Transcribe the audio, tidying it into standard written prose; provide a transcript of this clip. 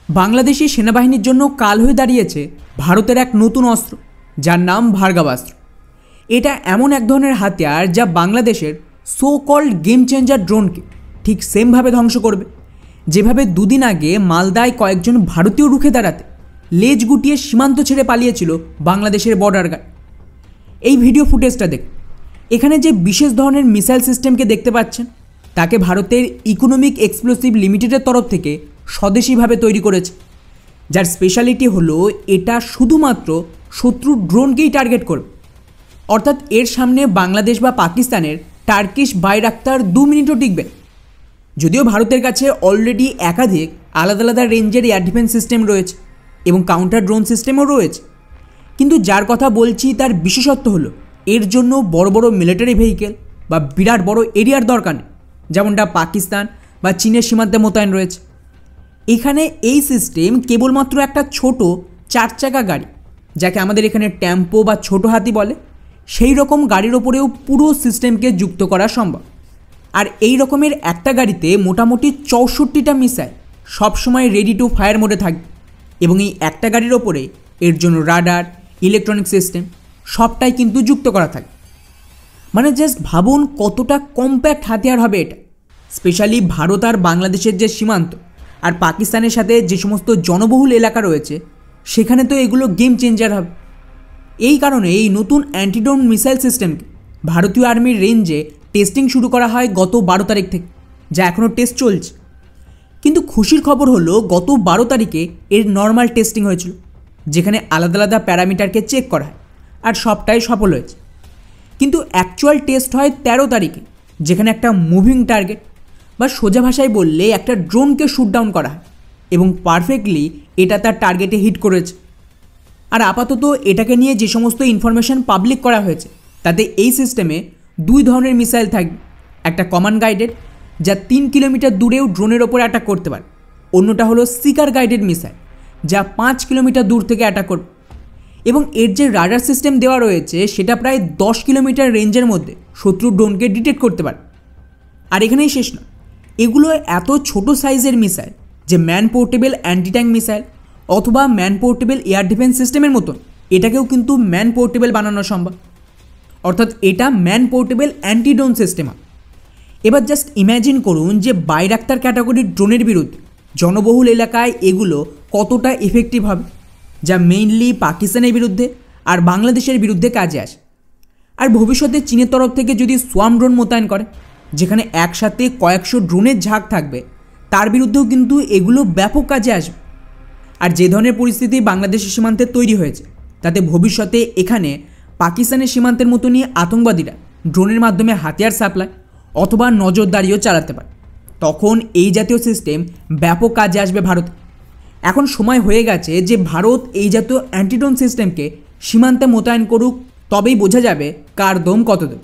বাংলাদেশি সেনাবাহিনীর জন্য কাল হয়ে দাঁড়িয়েছে ভারতের এক নতুন অস্ত্র, যার নাম ভার্গাবাস্ত্র। এটা এমন এক ধরনের হাতিয়ার যা বাংলাদেশের সো কল্ড গেম চেঞ্জার ড্রোনকে ঠিক সেমভাবে ধ্বংস করবে, যেভাবে দুদিন আগে মালদায় কয়েকজন ভারতীয় রুখে দাঁড়াতে লেজ গুটিয়ে সীমান্ত ছেড়ে পালিয়েছিল বাংলাদেশের বর্ডার গার্ড। এই ভিডিও ফুটেজটা দেখ, এখানে যে বিশেষ ধরনের মিসাইল সিস্টেমকে দেখতে পাচ্ছেন তাকে ভারতের ইকোনমিক এক্সপ্লোসিভ লিমিটেডের তরফ থেকে স্বদেশীভাবে তৈরি করেছে, যার স্পেশালিটি হলো এটা শুধুমাত্র শত্রুর ড্রোনকেই টার্গেট করবে। অর্থাৎ এর সামনে বাংলাদেশ বা পাকিস্তানের টার্কিশ বাইরাক্তার 2 মিনিটও টিকবে। যদিও ভারতের কাছে অলরেডি একাধিক আলাদা আলাদা রেঞ্জের এয়ার ডিফেন্স সিস্টেম রয়েছে এবং কাউন্টার ড্রোন সিস্টেমও রয়েছে, কিন্তু যার কথা বলছি তার বিশেষত্ব হলো এর জন্য বড় বড় মিলিটারি ভেহিকেল বা বিরাট বড় এরিয়ার দরকার নেই, যেমনটা পাকিস্তান বা চীনের সীমান্তে মোতায়েন রয়েছে। এখানে এই সিস্টেম কেবলমাত্র একটা ছোট 4 চাকা গাড়ি, যাকে আমাদের এখানে টেম্পো বা ছোট হাতি বলে, সেই রকম গাড়ির ওপরেও পুরো সিস্টেমকে যুক্ত করা সম্ভব। আর এই রকমের একটা গাড়িতে মোটামুটি 64টা মিসাইল সবসময় রেডি টু ফায়ার মোডে থাকবে, এবং এই একটা গাড়ির ওপরে এর জন্য রাডার, ইলেকট্রনিক সিস্টেম সবটাই কিন্তু যুক্ত করা থাকে। মানে জাস্ট ভাবুন কতটা কম্প্যাক্ট হাতিয়ার হবে এটা। স্পেশালি ভারত আর বাংলাদেশের যে সীমান্ত আর পাকিস্তানের সাথে যে সমস্ত জনবহুল এলাকা রয়েছে সেখানে তো এগুলো গেম চেঞ্জার হবে। এই কারণে এই নতুন অ্যান্টিড্রোন মিসাইল সিস্টেমকে ভারতীয় আর্মির রেঞ্জে টেস্টিং শুরু করা হয় গত 12 তারিখ থেকে, যা এখনও টেস্ট চলছে। কিন্তু খুশির খবর হলো গত 12 তারিখে এর নর্মাল টেস্টিং হয়েছিল, যেখানে আলাদা আলাদা প্যারামিটারকে চেক করা হয় আর সবটাই সফল হয়েছে। কিন্তু অ্যাকচুয়াল টেস্ট হয় 13 তারিখে, যেখানে একটা মুভিং টার্গেট বা সোজা ভাষায় বললে একটা ড্রোনকে শ্যুট ডাউন করা হয় এবং পারফেক্টলি এটা তার টার্গেটে হিট করেছে। আর আপাতত এটাকে নিয়ে যে সমস্ত ইনফরমেশন পাবলিক করা হয়েছে তাতে এই সিস্টেমে 2 ধরনের মিসাইল থাকবে। একটা কমান্ড গাইডেড, যা 3 কিলোমিটার দূরেও ড্রোনের ওপরে অ্যাটাক করতে পারে। অন্যটা হলো সিকার গাইডেড মিসাইল, যা 5 কিলোমিটার দূর থেকে অ্যাটাক করবে। এবং এর যে রাডার সিস্টেম দেওয়া রয়েছে সেটা প্রায় 10 কিলোমিটার রেঞ্জের মধ্যে শত্রু ড্রোনকে ডিটেক্ট করতে পারে। আর এখানেই শেষ না, এগুলো এত ছোট সাইজের মিসাইল যে man portable anti tank missile অথবা ম্যান পোর্টেবল এয়ার ডিফেন্স সিস্টেমের মতন এটাকেও কিন্তু ম্যান পোর্টেবল বানানো সম্ভব। অর্থাৎ এটা man portable anti drone system. এবার জাস্ট ইম্যাজিন করুন যে বাইরাক্তার ক্যাটাগরির ড্রোনের বিরুদ্ধে জনবহুল এলাকায় এগুলো কতটা এফেক্টিভ হবে, যা মেইনলি পাকিস্তানের বিরুদ্ধে আর বাংলাদেশের বিরুদ্ধে কাজে আসে। আর ভবিষ্যতে চীনের তরফ থেকে যদি সোয়াম ড্রোন মোতায়েন করে, যেখানে একসাথে কয়েকশো ড্রোনের ঝাঁক থাকবে, তার বিরুদ্ধেও কিন্তু এগুলো ব্যাপক কাজে আসবে। আর যে ধরনের পরিস্থিতি বাংলাদেশের সীমান্তে তৈরি হয়েছে তাতে ভবিষ্যতে এখানে পাকিস্তানের সীমান্তের মতনই আতঙ্কবাদীরা ড্রোনের মাধ্যমে হাতিয়ার সাপ্লাই অথবা নজরদারিও চালাতে পারে। তখন এই জাতীয় সিস্টেম ব্যাপক কাজে আসবে ভারতে। এখন সময় হয়ে গেছে যে ভারত এই জাতীয় অ্যান্টিড্রোন সিস্টেমকে সীমান্তে মোতায়েন করুক, তবেই বোঝা যাবে কার দম কত দূর।